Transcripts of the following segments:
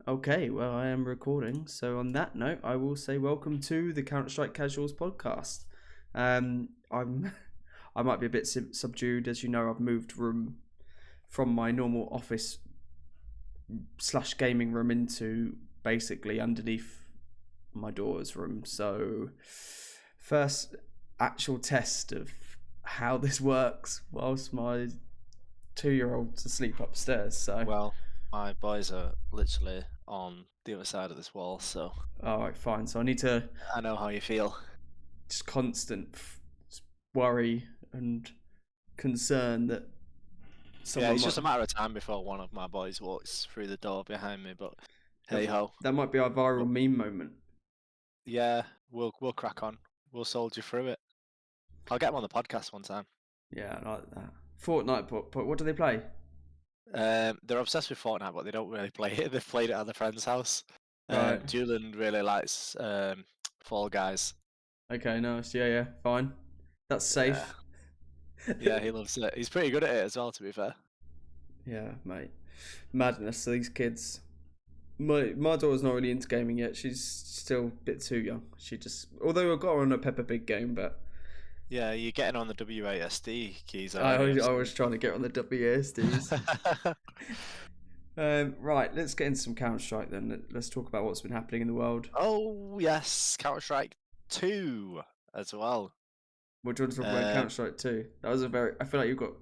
Okay, well, I am recording. So, on that note, I will say welcome to the Counter Strike Casuals podcast. I'm, I might be a bit subdued, as you know. I've moved room from my normal office slash gaming room into basically underneath my daughter's room. So, first actual test of how this works whilst my 2-year-old's asleep upstairs. So, Well, my boys are literally on the other side of this wall, so all right, fine. So I need to I know how you feel. just constant worry and concern that Yeah, someone it's might. just a matter of time before one of my boys walks through the door behind me, but hey ho. That might be our But viral meme moment. yeah, we'll crack on. We'll soldier through it. I'll get them on the podcast one time. Yeah, I like that. Fortnite, but what do they play? They're obsessed with Fortnite, but they don't really play it. They've played it at their friend's house. Right. Julian really likes Fall Guys. Okay, nice. Yeah, yeah, fine. That's Yeah, safe. yeah, he loves it. He's pretty good at it as well, to be fair. Yeah, mate. Madness. So these kids. My daughter's not really into gaming yet. She's still a bit too young. She just, although I got her on a Peppa Pig game, but Yeah, you're getting on the WASD keys, I, aren't you? I was trying to get on the WASDs. Right, let's get into some Counter Strike then. Let's talk about what's been happening in the world. Oh yes, Counter-Strike 2 as well. What do you want to talk about Um, Counter Strike 2? That was a very. I feel like you've got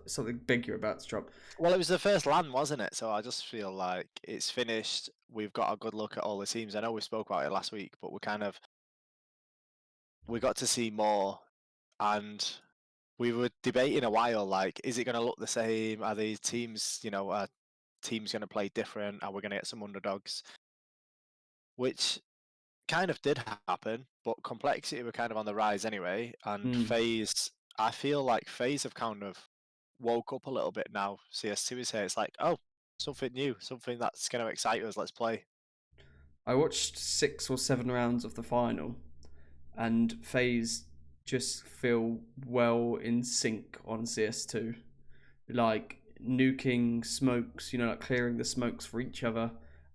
something big you're about to drop. well, it was the first LAN, wasn't it? So I just feel like it's finished. We've got a good look at all the teams. I know we spoke about it last week, but we got to see more, and we were debating a while. Like, is it going to look the same? Are these teams, are teams going to play different? Are we going to get some underdogs? Which kind of did happen, but complexity were kind of on the rise anyway. And Hmm. FaZe, I feel like FaZe have kind of woke up a little bit now. CS2 is here. It's like, oh, something new, something that's going to excite us. Let's play. I watched 6 or 7 rounds of the final, and FaZe just feel well in sync on CS2. Like nuking smokes, like clearing the smokes for each other.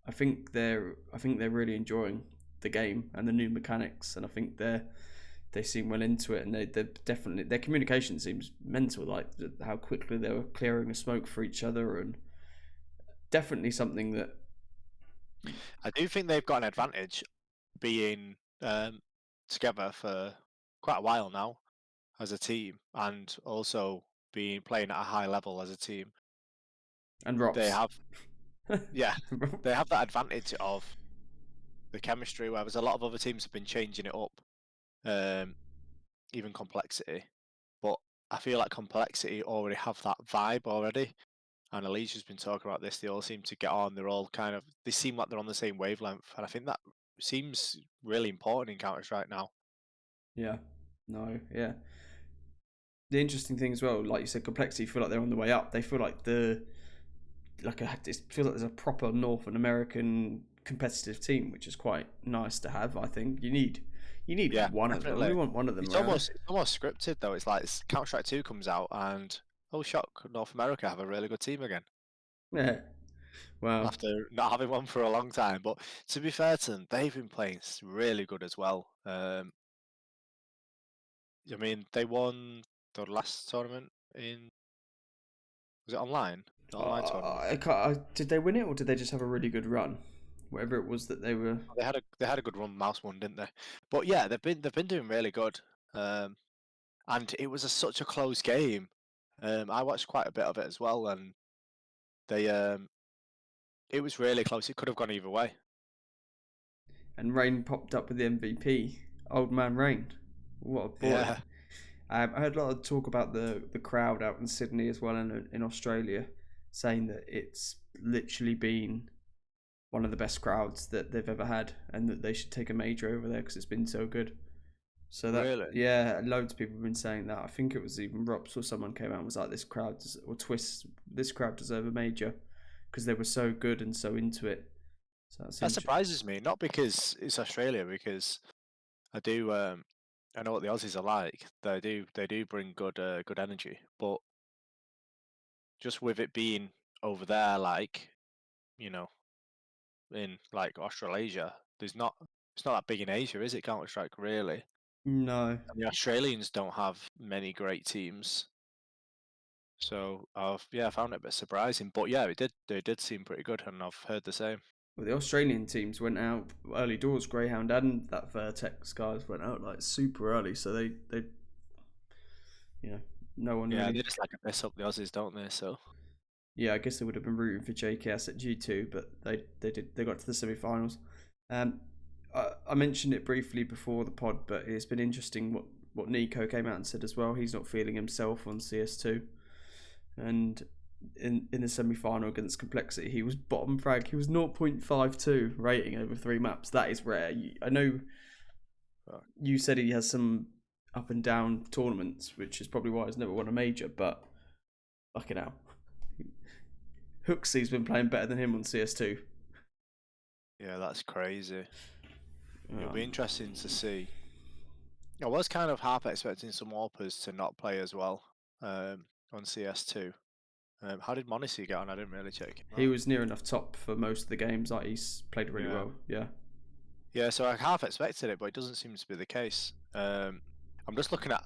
I think they're really enjoying the game and the new mechanics, and I think they seem well into it, and they're definitely, their communication seems mental, like how quickly they were clearing a smoke for each other, and definitely something that. I do think they've got an advantage being together for quite a while now as a team, and also being playing at a high level as a team. And They Rops. have, yeah, they have that advantage of the chemistry, whereas a lot of other teams have been changing it up. Um, even complexity. But I feel like complexity already have that vibe already. And Alicia's been talking about this. They all seem to get on. They're all they seem like they're on the same wavelength. And I think that seems really important in Counter Strike now. Yeah, no, yeah. The interesting thing as well, like you said, complexity feel like they're on the way up. They feel like it feels like there's a proper Northern American competitive team, which is quite nice to have. I think you need Yeah, one of them. We definitely. want one of them It's around. almost scripted though. It's like Counter Strike 2 comes out and oh shock, North America have a really good team again Yeah. Well, after not having one for a long time. But to be fair to them, they've been playing really good as well. I mean, they won the last tournament in, was it online? The online tournament. I can't, did they win it, or did they just have a really good run? Whatever it was that they were. They had a good run, Mouse won, didn't they? But yeah, they've been doing really good. Um, and it was such a close game. I watched quite a bit of it as well, and they it was really close. It could have gone either way. And Rain popped up with the MVP. Old man Rain. What a boy. Yeah, I heard a lot of talk about the crowd out in Sydney as well, in Australia, saying that it's literally been one of the best crowds that they've ever had, and that they should take a major over there because it's been so good. So that, really. yeah, loads of people have been saying that. I think it was even Rops or someone came out and was like, "This crowd or Twist, this crowd deserve a major because they were so good and so into it." So that's That interesting. surprises me, not because it's Australia, because I do I know what the Aussies are like. They do bring good energy, but just with it being over there, like you know. in like Australasia. It's not that big in Asia, is it? Counter Strike really? No. And the Australians don't have many great teams. So I found it a bit surprising, but yeah, they did seem pretty good, and I've heard the same. Well, the Australian teams went out early doors. Greyhound and that Vertex guys went out like super early, so they no one Yeah, really. they just like a piss up the Aussies, don't they? So Yeah, I guess they would have been rooting for JKS at G2, but they got to the semi-finals. Um, I mentioned it briefly before the pod, but it's been interesting what Nico came out and said as well. He's not feeling himself on CS2, and in the semi-final against Complexity, he was bottom frag. He was 0.52 rating over 3 maps. That is rare. I know you said he has some up and down tournaments, which is probably why he's never won a major, but fucking hell. Hooksy's been playing better than him on CS2. yeah, that's crazy. It'll be interesting to see. I was kind of half expecting some AWPers to not play as well on CS2. How did Monacy get on? I didn't really check him He out. was near enough top for most of the games. Like he's played really well. Yeah. Yeah, so I half expected it, but it doesn't seem to be the case. I'm just looking at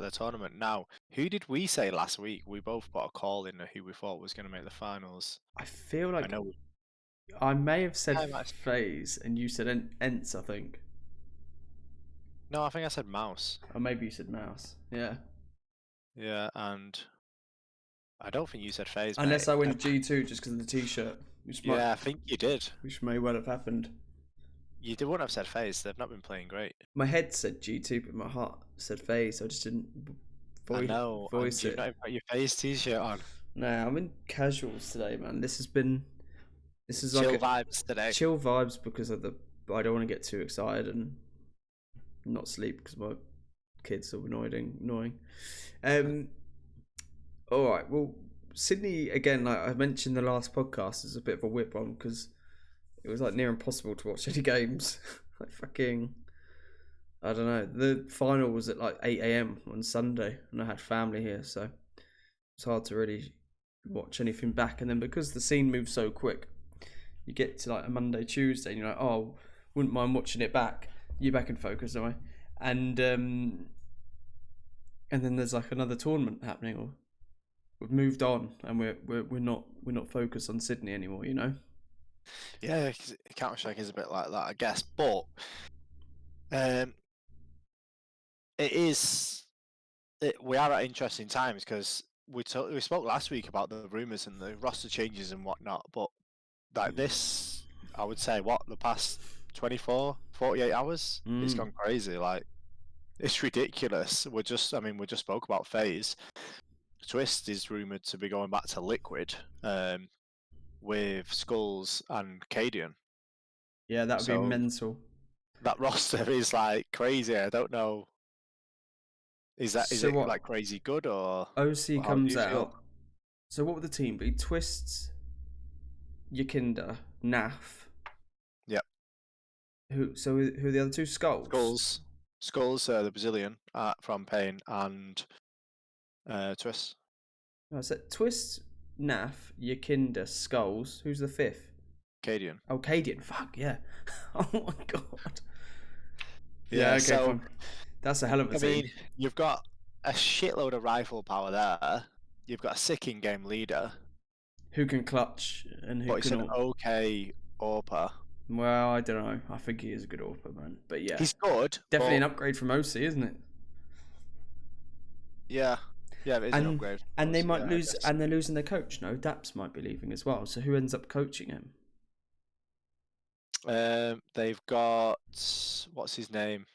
the tournament now. Who did we say last week? We both put a call in who we thought was going to make the finals. I feel like I know. I may have said I might- FaZe and you said Ents, I think. No, I think I said Mouse. Or maybe you said Mouse. Yeah. Yeah, and I don't think you said FaZe. Unless mate. I went G2 just because of the t-shirt. Yeah, I think you did. Which may well have happened. You wouldn't have said FaZe. They've not been playing great. My head said G2, but my heart said FaZe. So I just didn't I know. voice and it. you've not even got your FaZe t-shirt on. Nah, I'm in casuals today, man. This is Chill like vibes today. chill vibes because of I don't want to get too excited and not sleep because my kids are annoying. All right. Well, Sydney again. Like I mentioned, the last podcast is a bit of a whip on because it was like near impossible to watch any games. Like fucking, I don't know. The final was at like 8 a.m. on Sunday, and I had family here, so it's hard to really watch anything back. And then because the scene moves so quick, you get to like a Monday, Tuesday, and you're like, oh, wouldn't mind watching it back. You're back in focus, am I? And then there's like another tournament happening, or we've moved on, and we're not focused on Sydney anymore, you know. Yeah, Counter Strike is a bit like that, I guess. But it is. We are at interesting times because we spoke last week about the rumours and the roster changes and whatnot. But like this, I would say, the past 24, 48 hours, it's gone crazy. Like it's ridiculous. We just spoke about FaZe. Twist is rumoured to be going back to Liquid. With Skulls and Cadian. Yeah, that would be mental. That roster is like crazy. I don't know. Is it like crazy good or OC comes out? So what would the team be? Twists, Yakinda, Naf. Yep. Who are the other two? Skulls. Skulls, the Brazilian from Pain, and Twist. No, so Twist, Naf, Yakinda, Skulls. Who's the fifth? Cadian. Oh, Cadian. Fuck yeah. Oh my god. Yeah, okay, so fine. That's a hell of a team. I mean, you've got a shitload of rifle power there. You've got a sick in-game leader who can clutch and who can. An okay AWPer. Well, I don't know. I think he is a good AWPer, man. But yeah, he's good. Definitely an upgrade from OC, isn't it? Yeah, it is an upgrade. And they might lose, and they're losing their coach. No, Daps might be leaving as well. So who ends up coaching him? They've got what's his name?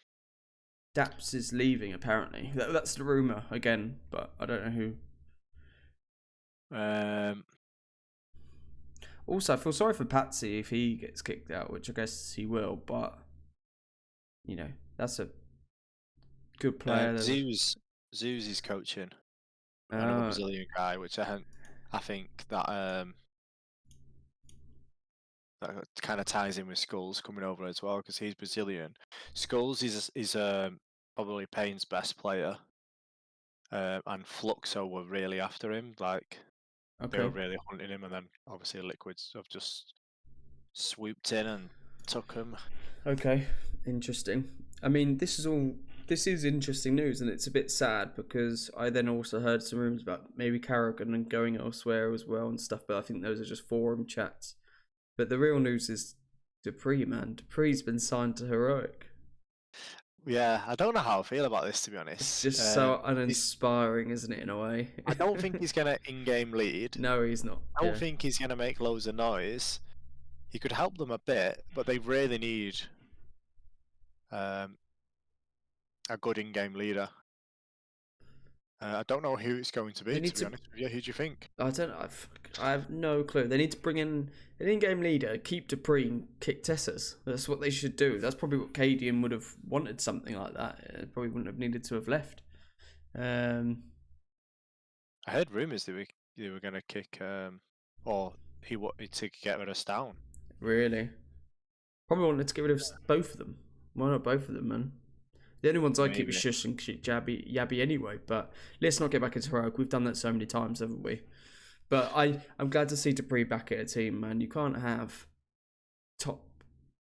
Daps is leaving apparently. That's the rumor again, but I don't know who. Also, I feel sorry for Patsy if he gets kicked out, which I guess he will. But you know, that's a good player. Zeus is coaching another Brazilian guy, which I think that that kind of ties in with Skulls coming over as well because he's Brazilian. Skulls is probably Payne's best player, and Fluxo were really after him. Like they were really hunting him, and then obviously Liquids have just swooped in and took him. Okay, interesting. I mean, this is interesting news, and it's a bit sad because I then also heard some rumors about maybe Carrigan and going elsewhere as well and stuff. But I think those are just forum chats. But the real news is Dupree, man. Dupree's been signed to Heroic. Yeah, I don't know how I feel about this, to be It's honest. just so uninspiring, isn't it, in a way? I don't think he's gonna in-game lead. No, he's not. I don't think he's gonna make loads of noise. He could help them a bit, but they really need a good in-game leader. I don't know who it's going to be honest with you. Who do you think? I don't know. I have no clue. They need to bring in an in-game leader, keep Dupree, and kick Tessers. That's what they should do. That's probably what KDM would have wanted, something like that. It probably wouldn't have needed to have left. I heard rumours that they were going to kick, or he wanted to get rid of Stown. Really? Probably wanted to get rid of both of them. Why not both of them, man? The only ones I keep is Shush and Yabby anyway. But let's not get back into Heroic. We've done that so many times, haven't we? But I'm glad to see Dupree back at a team, man. You can't have top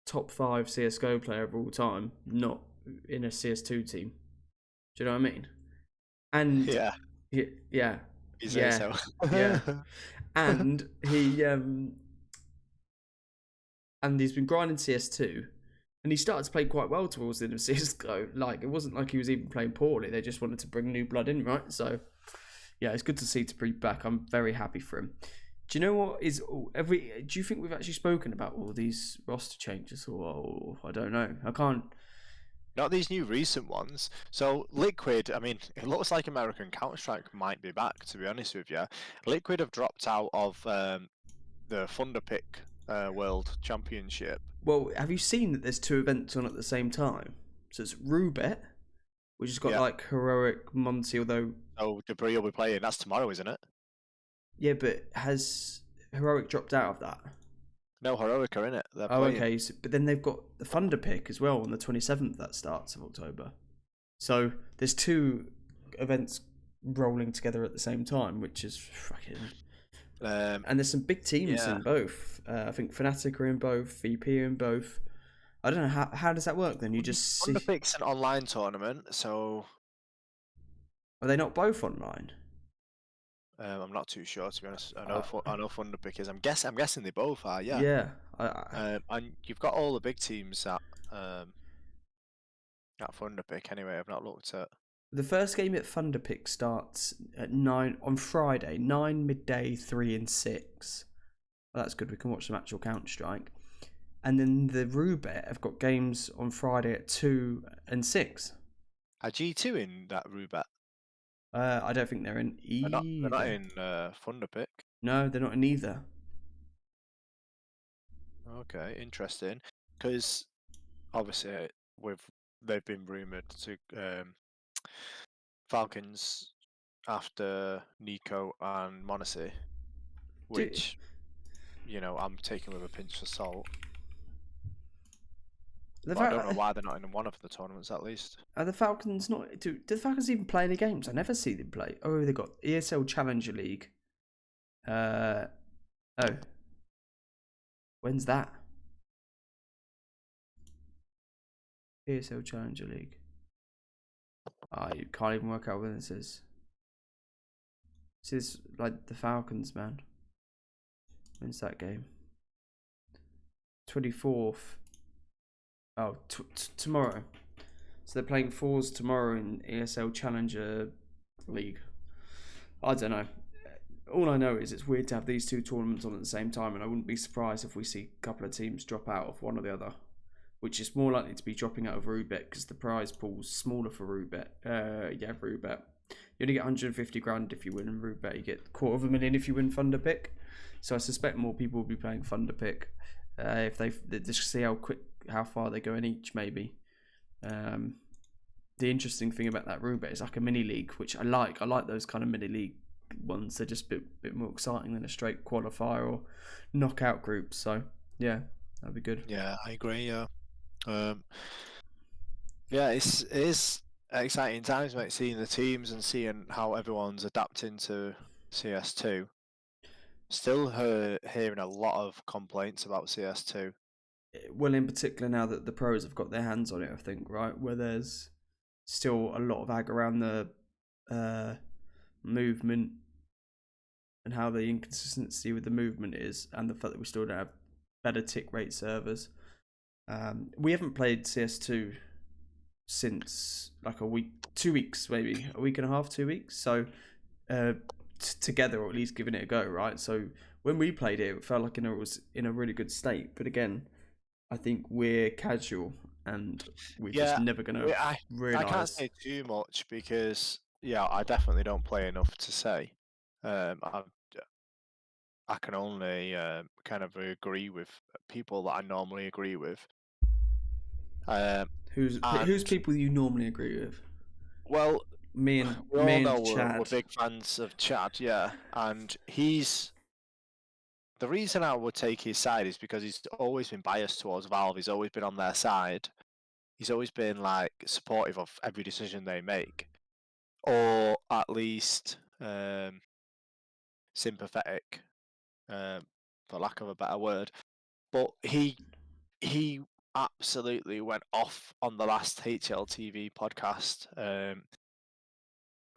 5 CSGO player of all time not in a CS2 team. Do you know what I mean? And yeah. You say so. Yeah. And he's been grinding CS2. And he started to play quite well towards the end of CSGO. Like, it wasn't like he was even playing poorly. They just wanted to bring new blood in, right? So, yeah, it's good to see Dupree back. I'm very happy for him. Do you know what is do you think we've actually spoken about all these roster changes, or I don't know? I can't. Not these new recent ones. So Liquid, I mean, it looks like American Counter-Strike might be back. To be honest with you, Liquid have dropped out of the Thunderpick World Championship. Well, have you seen that there's 2 events on at the same time? So it's Rubet, which has got like Heroic, Monty, although... Oh, Dupree will be playing. That's tomorrow, isn't it? Yeah, but has Heroic dropped out of that? No, Heroic are in it. They're playing. Okay. So, but then they've got the Thunder Pick as well on the 27th. That starts of October. So there's 2 events rolling together at the same time, which is fucking... and there's some big teams in both. I think Fnatic are in both, VP are in both. I don't know, how does that work then? You just see... Thunderpick's an online tournament, so... Are they not both online? I'm not too sure, to be honest. I know Thunderpick is. I'm guessing they both are. Yeah. Yeah. And you've got all the big teams at Thunderpick anyway. I've not looked at. The first game at Thunderpick starts at 9 on Friday, 9 midday, 3 and 6. Well, that's good. We can watch some actual Counter-Strike. And then the Rubet have got games on Friday at 2 and 6. Are G2 in that Rubet? I don't think they're in either. They're not in Thunderpick. No, they're not in either. Okay, interesting. Because obviously they've been rumoured to Falcons after Nico and Monacy, which I'm taking with a pinch of salt. I don't know why they're not in one of the tournaments at least. Are the Falcons not? Do the Falcons even play any games? I never see them play. Oh, they got ESL Challenger League. Oh, when's that? ESL Challenger League. You can't even work out when this is. This is like the Falcons, man. When's that game? 24th. Oh, tomorrow. So they're playing fours tomorrow in ESL Challenger League. I don't know. All I know is it's weird to have these 2 tournaments on at the same time, and I wouldn't be surprised if we see a couple of teams drop out of one or the other, which is more likely to be dropping out of Rubet because the prize pool's smaller for Rubet. Rubet. You only get 150 grand if you win in Rubet. You get $250,000 if you win Thunderpick. So I suspect more people will be playing Thunderpick if they just see how far they go in each, maybe. The interesting thing about that Rubet is like a mini league, which I like. I like those kind of mini league ones. They're just a bit more exciting than a straight qualifier or knockout group. So yeah, that'd be good. Yeah, I agree. Yeah, it is exciting times, mate. Seeing the teams and seeing how everyone's adapting to CS2. Still hearing a lot of complaints about CS2. Well, in particular now that the pros have got their hands on it, I think, right, where there's still a lot of ag around the movement and how the inconsistency with the movement is, and the fact that we still don't have better tick rate servers. We haven't played CS2 since like a week, 2 weeks, maybe a week and a half, 2 weeks. So together, or at least giving it a go, right? So when we played it, it felt like it was in a really good state. But again, I think we're casual and we're just Yeah, never gonna I can't realize. say too much because I definitely don't play enough to say. I can only kind of agree with people that I normally agree with. Who's And people you normally agree with? well, Me and we me all know and we're Chad. big fans of Chad, yeah. And he's the reason I would take his side is because he's always been biased towards Valve. He's always been on their side. He's always been like supportive of every decision they make, or at least sympathetic, for lack of a better word. But he absolutely went off on the last HLTV podcast,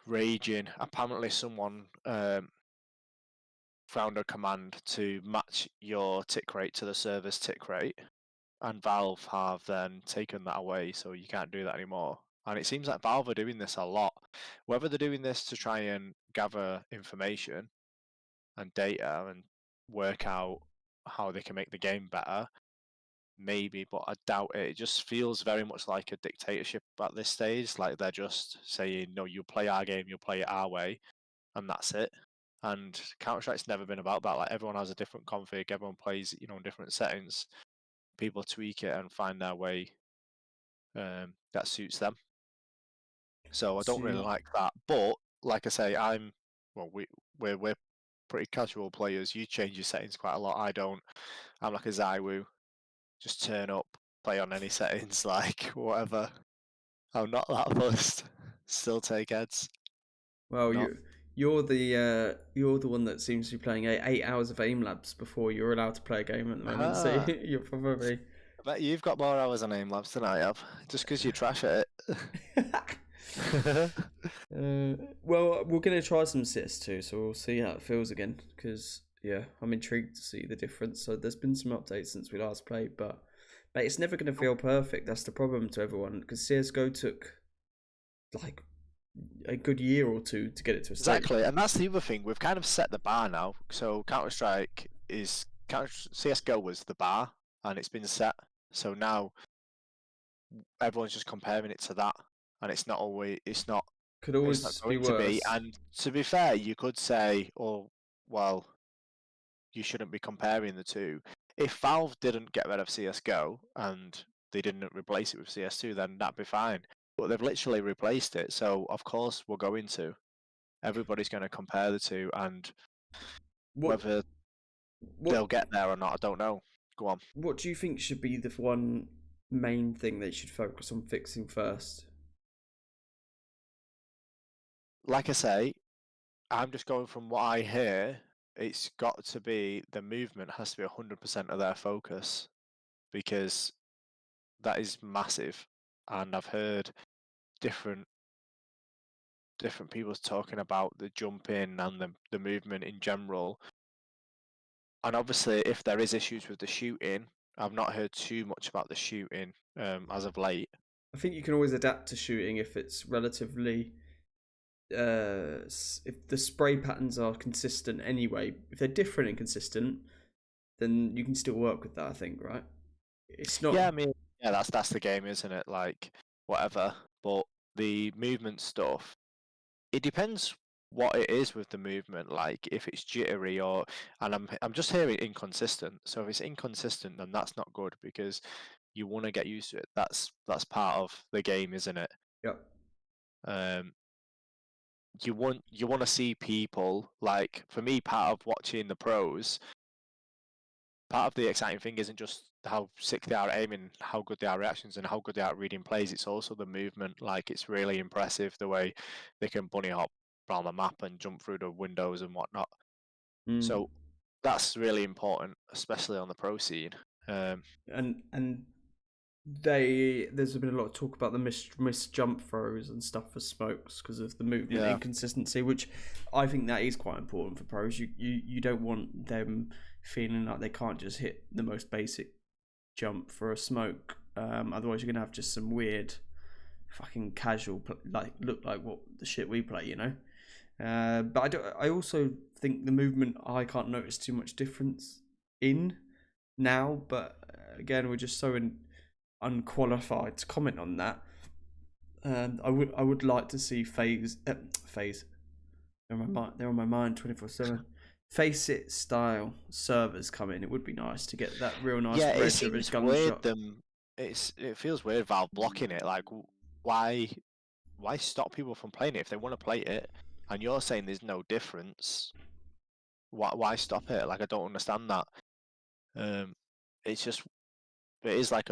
raging. Apparently, someone found a command to match your tick rate to the server's tick rate, and Valve have then taken that away, so you can't do that anymore. And it seems like Valve are doing this a lot. Whether they're doing this to try and gather information and data and work out how they can make the game better, maybe, but I doubt it. It just feels very much like a dictatorship at this stage. Like they're just saying, no, you play our game, you'll play it our way, and that's it. And Counter Strike's never been about that. Like everyone has a different config, everyone plays, in different settings. People tweak it and find their way that suits them. So I don't really See, like that. But like I say, we're pretty casual players. You change your settings quite a lot. I don't. I'm like a Zywoo. Just turn up, play on any settings, like whatever. I'm not that fussed. Still take heads. well, Not. you're the one that seems to be playing 8 hours of aim labs before you're allowed to play a game at the moment. So Ah, you're probably. I bet you've got more hours on aim labs than I have, just because you trash at it. Well, we're gonna try some CS2, so we'll see how it feels again. Because yeah, I'm intrigued to see the difference. So there's been some updates since we last played, but it's never gonna feel perfect. That's the problem to everyone. Because CS:GO took like a good year or two to get it to a state. Exactly, and that's the other thing. We've kind of set the bar now. So CS:GO was the bar, and it's been set. So now everyone's just comparing it to that, and it's not always. Could It's not always be going to be. worse. And to be fair, you could say, "Oh, well, you shouldn't be comparing the two." If Valve didn't get rid of CS:GO and they didn't replace it with CS2, then that'd be fine. But they've literally replaced it, so of course we're going to. Everybody's going to compare the two, and What whether what they'll get there or not, I don't know. Go on. what do you think should be the one main thing they should focus on fixing first? Like I say, I'm just going from what I hear. It's got to be the movement has to be 100% of their focus because that is massive. And I've heard different people talking about the jumping and the movement in general. And obviously, if there is issues with the shooting, I've not heard too much about the shooting as of late. I think you can always adapt to shooting if it's relatively if the spray patterns are consistent anyway. If they're different and consistent, then you can still work with that. I think, right? It's not. Yeah, I mean, yeah, that's the game, isn't it? Like whatever. But the movement stuff, it depends what it is with the movement. Like if it's jittery and I'm just hearing inconsistent. So if it's inconsistent, then that's not good because you want to get used to it. That's part of the game, isn't it? Yep. Um, you want to see people like for me, part of watching the pros, part of the exciting thing isn't just how sick they are at aiming, how good they are at reactions, and how good they are at reading plays. It's also the movement. Like it's really impressive the way they can bunny hop around the map and jump through the windows and whatnot. Mm. So that's really important, especially on the pro scene. And there's been a lot of talk about the missed jump throws and stuff for smokes because of the movement Yeah, inconsistency, which I think that is quite important for pros. You don't want them feeling like they can't just hit the most basic jump for a smoke. Otherwise, you're gonna have just some weird, fucking casual look like what the shit we play, you know. But I also think the movement I can't notice too much difference in now. But again, we're just so unqualified to comment on that. I would like to see FaZe. They're on my mind 24/7. Face it style servers come in. It would be nice to get that real nice yeah. It reg of his seems weird. gunshot. It feels weird Valve blocking it. Like, why stop people from playing it if they want to play it? And you're saying there's no difference. Why stop it? Like, I don't understand that. It's just it is like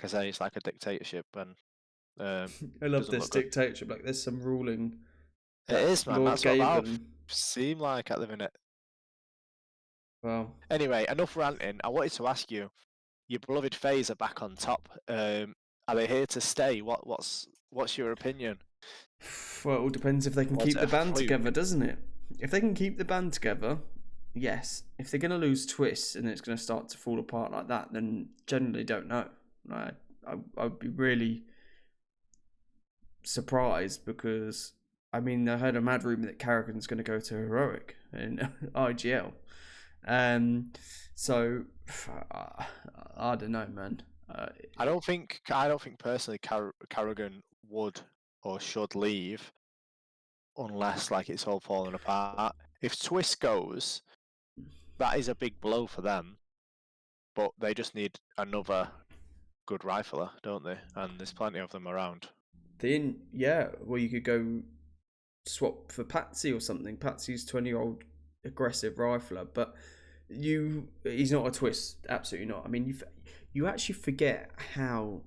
I say, it's like a dictatorship, and I love doesn't this look good. dictatorship. Like there's some ruling It that is, man. Lord That's what gave Valve them. seem like at the minute. Well, Anyway, enough ranting. I wanted to ask you, your beloved FaZe are back on top. Are they here to stay? What's your opinion? well, it all depends if they can Was keep it the a band fluke? together, doesn't it? If they can keep the band together, yes. If they're gonna lose twists and it's gonna start to fall apart like that, then generally don't know. I'd be really surprised because I mean I heard a mad rumor that Carrigan's going to go to Heroic in IGL. So I don't know, man. I don't think personally Carrigan would or should leave unless like it's all falling apart. If Twist goes, that is a big blow for them. But they just need another good rifler, don't they? And there's plenty of them around. Well, you could go swap for Patsy or something. Patsy's 20-year-old aggressive rifler, but he's not a Twist. Absolutely not. I mean, you actually forget how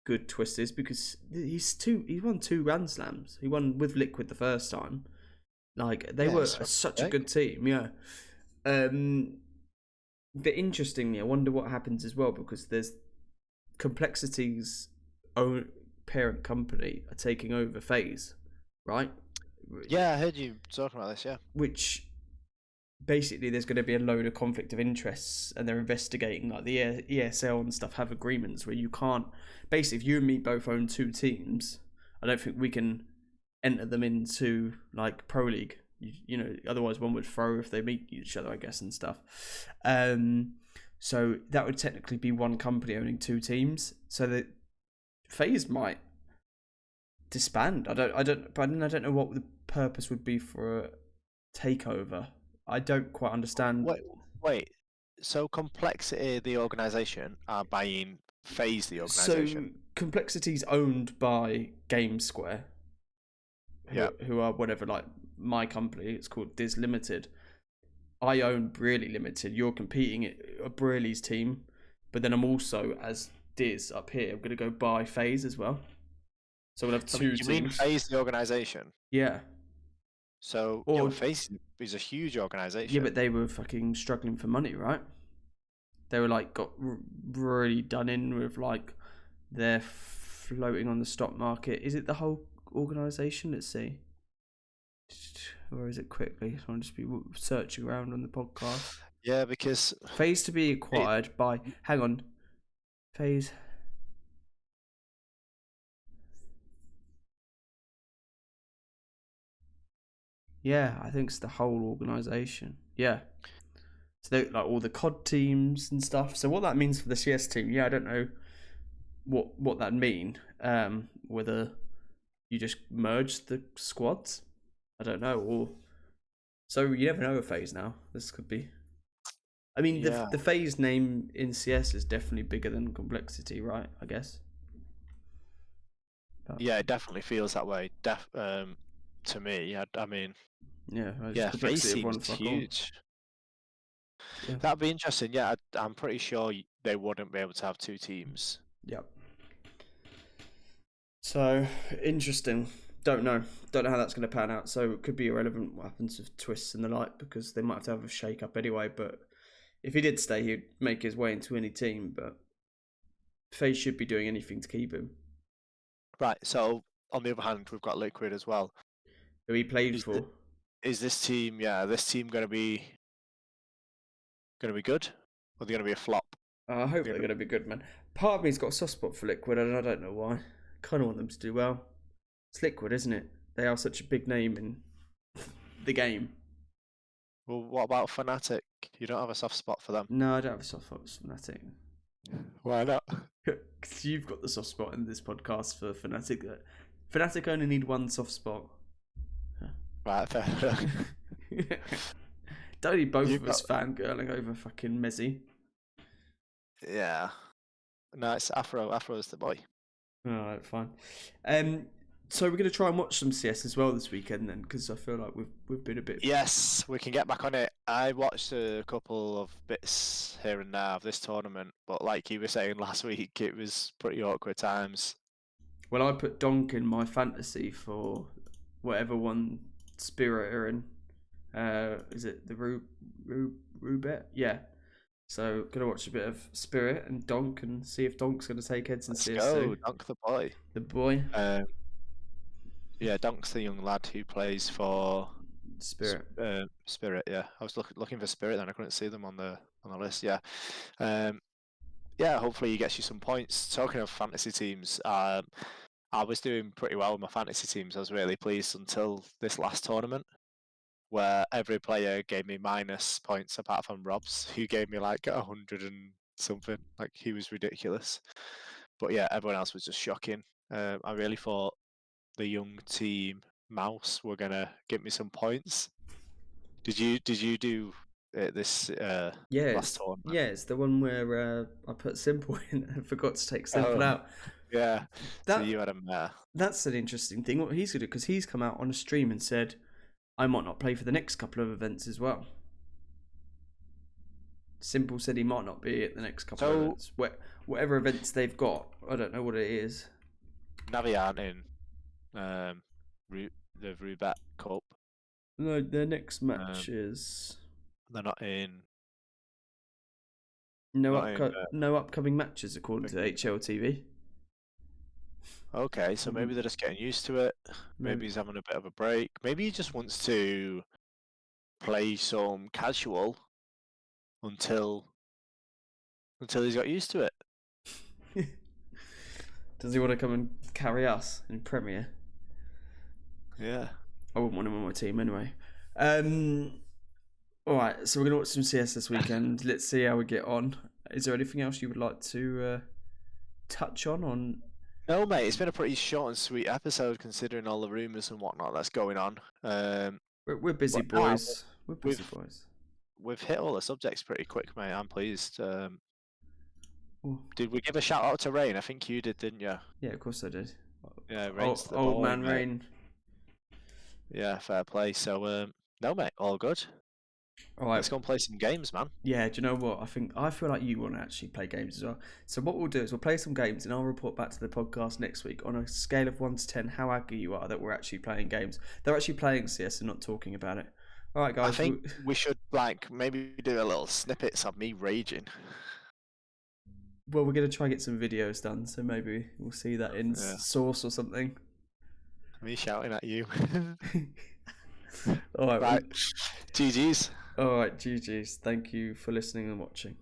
good Twist is because he won 2 Grand Slams. He won with Liquid the first time. Like they were such a good team, yeah. But interestingly, I wonder what happens as well because there's Complexity's own parent company are taking over FaZe, right? Yeah, I heard you talking about this. Yeah, Which basically there's going to be a load of conflict of interests, and they're investigating like the ESL and stuff have agreements where you can't. Basically, if you and me both own 2 teams, I don't think we can enter them into like Pro League. You know, otherwise one would throw if they meet each other, I guess, and stuff. So that would technically be one company owning 2 teams. So that FaZe might disband. I don't know what the purpose would be for a takeover. I don't quite understand. Wait. So Complexity, the organization, are buying FaZe, the So organization. Complexity's owned by Game Square, Yeah. who are whatever, like my company. It's called Diz Limited. I own Brearley Limited. You're competing at Brearley's team, but then I'm also, as Diz up here, I'm going to go buy FaZe as well. So we'll have 2 teams. You mean FaZe, the organization? Yeah. So yeah, but FaZe is a huge organization. Yeah, but they were fucking struggling for money, right? They were like got really done in with like they're floating on the stock market. Is it the whole organization? Let's see. Or is it quickly? So I'll just be searching around on the podcast. Yeah, because FaZe to be acquired by. Hang on. FaZe. Yeah, I think it's the whole organization. Yeah. So they like all the COD teams and stuff. So what that means for the CS team, yeah, I don't know what that mean. Whether you just merge the squads, I don't know. Or so you never know a FaZe now. This could be. I mean, the FaZe name in CS is definitely bigger than Complexity, right? I guess. Yeah, it definitely feels that way. To me, I mean, yeah, FaZe seems huge. Yeah. That'd be interesting. Yeah, I'm pretty sure they wouldn't be able to have 2 teams. Yep. So interesting. Don't know how that's going to pan out. So it could be irrelevant what happens with twists and the like, because they might have a shake up anyway. But if he did stay, he'd make his way into any team. But FaZe should be doing anything to keep him. Right. So on the other hand, we've got Liquid as well. Who he played for. Is this team going to be good, or are they going to be a flop? I hope they're going to be good, man. Part of me's got a soft spot for Liquid, and I don't know why. I kind of want them to do well. It's Liquid, isn't it? They are such a big name in the game. Well, what about Fnatic? You don't have a soft spot for them? No, I don't have a soft spot for Fnatic. Why not? Because you've got the soft spot in this podcast for Fnatic. Fnatic only need one soft spot. Right, fair enough. Don't need both of us fangirling over fucking Messi. Yeah. No, it's Afro. Afro's the boy. Alright, fine. So we're going to try and watch some CS as well this weekend then, because I feel like we've been a bit... Yes, we can get back on it. I watched a couple of bits here and there of this tournament, but like you were saying last week, it was pretty awkward times. Well, I put Donk in my fantasy for whatever one Spirit are in. Is it the Rubet? Yeah. So gonna watch a bit of Spirit and Donk and see if Donk's gonna take heads in CS2. Let's go, Donk the boy. The boy. Yeah, Donk's the young lad who plays for Spirit. Spirit, yeah. I was looking for Spirit then. I couldn't see them on the list. Yeah. Yeah. Hopefully he gets you some points. Talking of fantasy teams, I was doing pretty well with my fantasy teams. I was really pleased until this last tournament, where every player gave me minus points apart from Rob's, who gave me like 100 and something. Like, he was ridiculous. But yeah, everyone else was just shocking. I really thought the young team Mouse were gonna get me some points. Did you do this last tournament? Yeah, it's the one where I put Simple in and forgot to take Simple out. Yeah, so you had him there. That's an interesting thing. What he's gonna do, because he's come out on a stream and said, I might not play for the next couple of events as well. Simple said he might not be at the next couple of events. Whatever events they've got, I don't know what it is. Navi aren't in the Rubet Cup. No, their next match is... They're not in... No upcoming matches according to HLTV. Okay, so maybe they're just getting used to it. Maybe he's having a bit of a break. Maybe he just wants to play some casual until he's got used to it. Does he want to come and carry us in Premier? Yeah. I wouldn't want him on my team anyway. Alright, so we're going to watch some CS this weekend. Let's see how we get on. Is there anything else you would like to touch on? No, mate, it's been a pretty short and sweet episode considering all the rumours and whatnot that's going on. We're busy boys. We're busy boys. We've hit all the subjects pretty quick, mate. I'm pleased. Did we give a shout out to Rain? I think you did, didn't you? Yeah, of course I did. Yeah, Rain's the old boy, man mate. Rain. Yeah, fair play. So, no, mate, all good. All right. Let's go and play some games, man. Yeah, do you know what? I feel like you want to actually play games as well. So what we'll do is we'll play some games and I'll report back to the podcast next week on a scale of 1 to 10 how angry you are that we're actually playing games. They're actually playing CS and not talking about it. All right, guys. I think we should maybe do a little snippets of me raging. Well, we're going to try and get some videos done, so maybe we'll see that in Source or something. Me shouting at you. All right. Right. GG's. All right, GG's. Thank you for listening and watching.